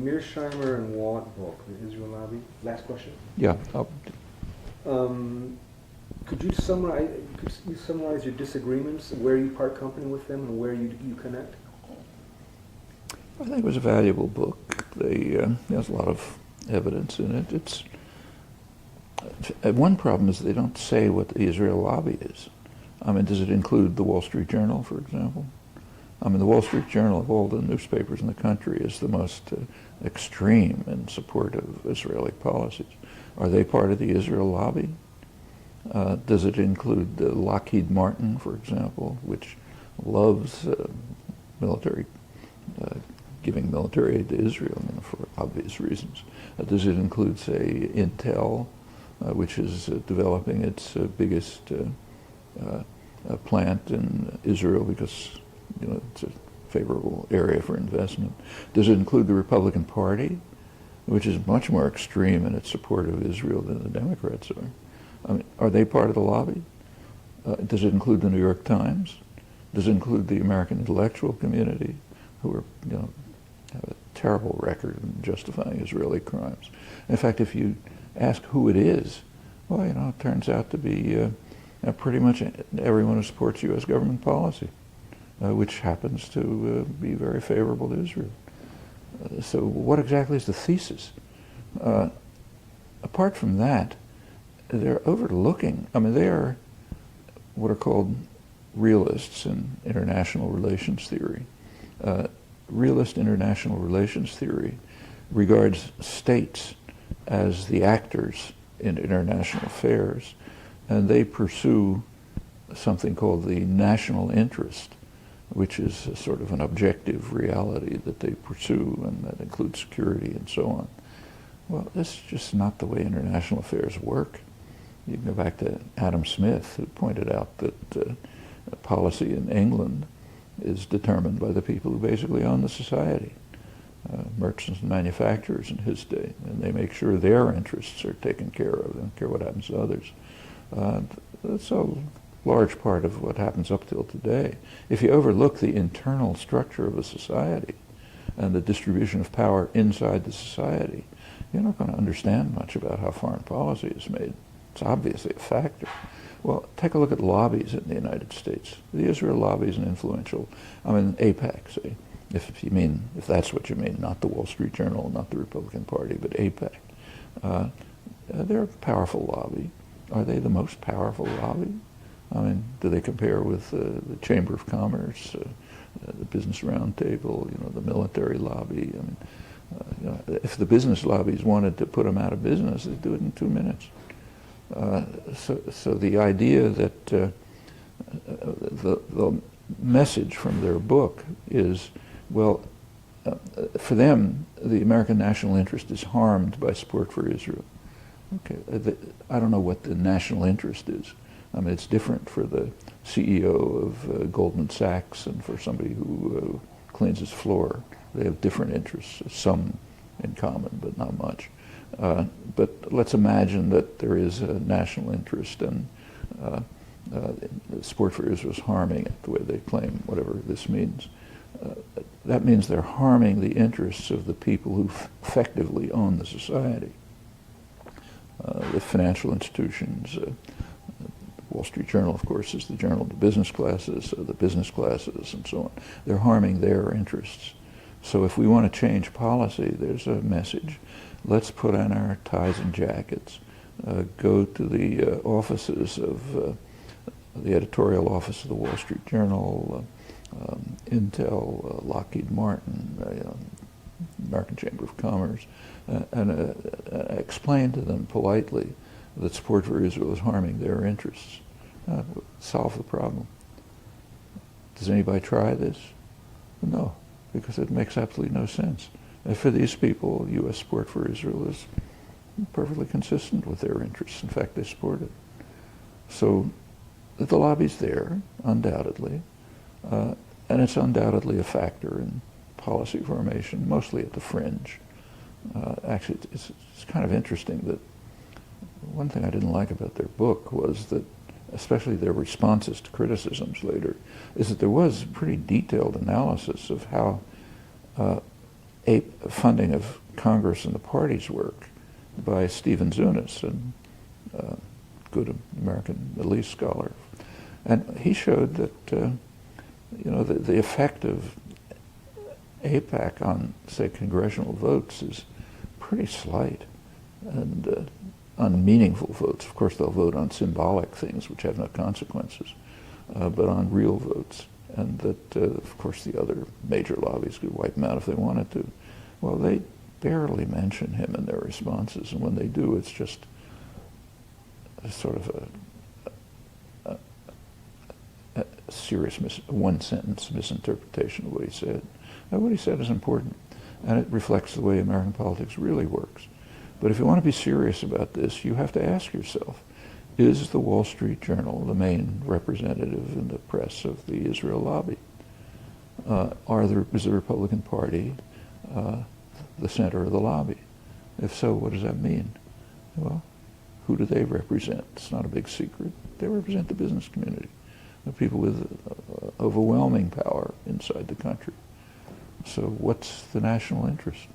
Mearsheimer and Walt book, the Israel Lobby. Last question. Yeah. Could you summarize your disagreements, where you part company with them, and where you connect? I think it was a valuable book. There's a lot of evidence in it. One problem is they don't say what the Israel Lobby is. I mean, does it include the Wall Street Journal, for example? I mean, the Wall Street Journal of all the newspapers in the country is the most extreme in support of Israeli policies. Are they part of the Israel Lobby? Does it include Lockheed Martin, for example, which loves giving military aid to Israel, for obvious reasons? Does it include, say, Intel, which is developing its biggest plant in Israel because it's a favorable area for investment? Does it include the Republican Party, which is much more extreme in its support of Israel than the Democrats are? I mean, are they part of the lobby? Does it include the New York Times? Does it include the American intellectual community, who are, have a terrible record in justifying Israeli crimes? In fact, if you ask who it is, well, it turns out to be pretty much everyone who supports U.S. government policy, which happens to be very favorable to Israel. So what exactly is the thesis? Apart from that, they're overlooking, they are what are called realists in international relations theory. Realist international relations theory regards states as the actors in international affairs, and they pursue something called the national interest, which is a sort of an objective reality that they pursue, and that includes security and so on. Well, this is just not the way international affairs work. You can go back to Adam Smith, who pointed out that policy in England is determined by the people who basically own the society, merchants and manufacturers in his day, and they make sure their interests are taken care of. They don't care what happens to others. That's a large part of what happens up till today. If you overlook the internal structure of a society and the distribution of power inside the society, you're not going to understand much about how foreign policy is made. It's obviously a factor. Well, take a look at lobbies in the United States. The Israel lobby is an influential, AIPAC, say, if that's what you mean, not the Wall Street Journal, not the Republican Party, but AIPAC. They're a powerful lobby. Are they the most powerful lobby? Do they compare with the Chamber of Commerce, the Business Roundtable, the military lobby? If the business lobbies wanted to put them out of business, they'd do it in 2 minutes. So the idea that the message from their book is, well, for them, the American national interest is harmed by support for Israel. Okay, I don't know what the national interest is. It's different for the CEO of Goldman Sachs and for somebody who cleans his floor. They have different interests, some in common, but not much. But let's imagine that there is a national interest and support for Israel is harming it the way they claim, whatever this means. That means they're harming the interests of the people who effectively own the society. The financial institutions, Wall Street Journal, of course, is the journal of the business classes, and so on. They're harming their interests. So if we want to change policy, there's a message. Let's put on our ties and jackets, go to the offices of the editorial office of the Wall Street Journal, Intel, Lockheed Martin, American Chamber of Commerce, and explain to them politely that support for Israel is harming their interests. Solve the problem. Does anybody try this? No, because it makes absolutely no sense. And for these people, U.S. support for Israel is perfectly consistent with their interests. In fact, they support it. So the lobby's there, undoubtedly, and it's undoubtedly a factor in policy formation, mostly at the fringe. Actually, it's kind of interesting that one thing I didn't like about their book was that, especially their responses to criticisms later, is that there was pretty detailed analysis of how funding of Congress and the party's work by Stephen Zunis, a good American Middle East scholar. And he showed that the effect of AIPAC on, say, congressional votes is pretty slight, and on meaningful votes. Of course, they'll vote on symbolic things which have no consequences, but on real votes. And that, of course, the other major lobbies could wipe them out if they wanted to. Well, they barely mention him in their responses, and when they do, it's just a sort of a serious one-sentence misinterpretation of what he said. Now, what he said is important, and it reflects the way American politics really works. But if you want to be serious about this, you have to ask yourself, is the Wall Street Journal the main representative in the press of the Israel lobby? Is the Republican Party the center of the lobby? If so, what does that mean? Well, who do they represent? It's not a big secret. They represent the business community, the people with overwhelming power inside the country. So what's the national interest?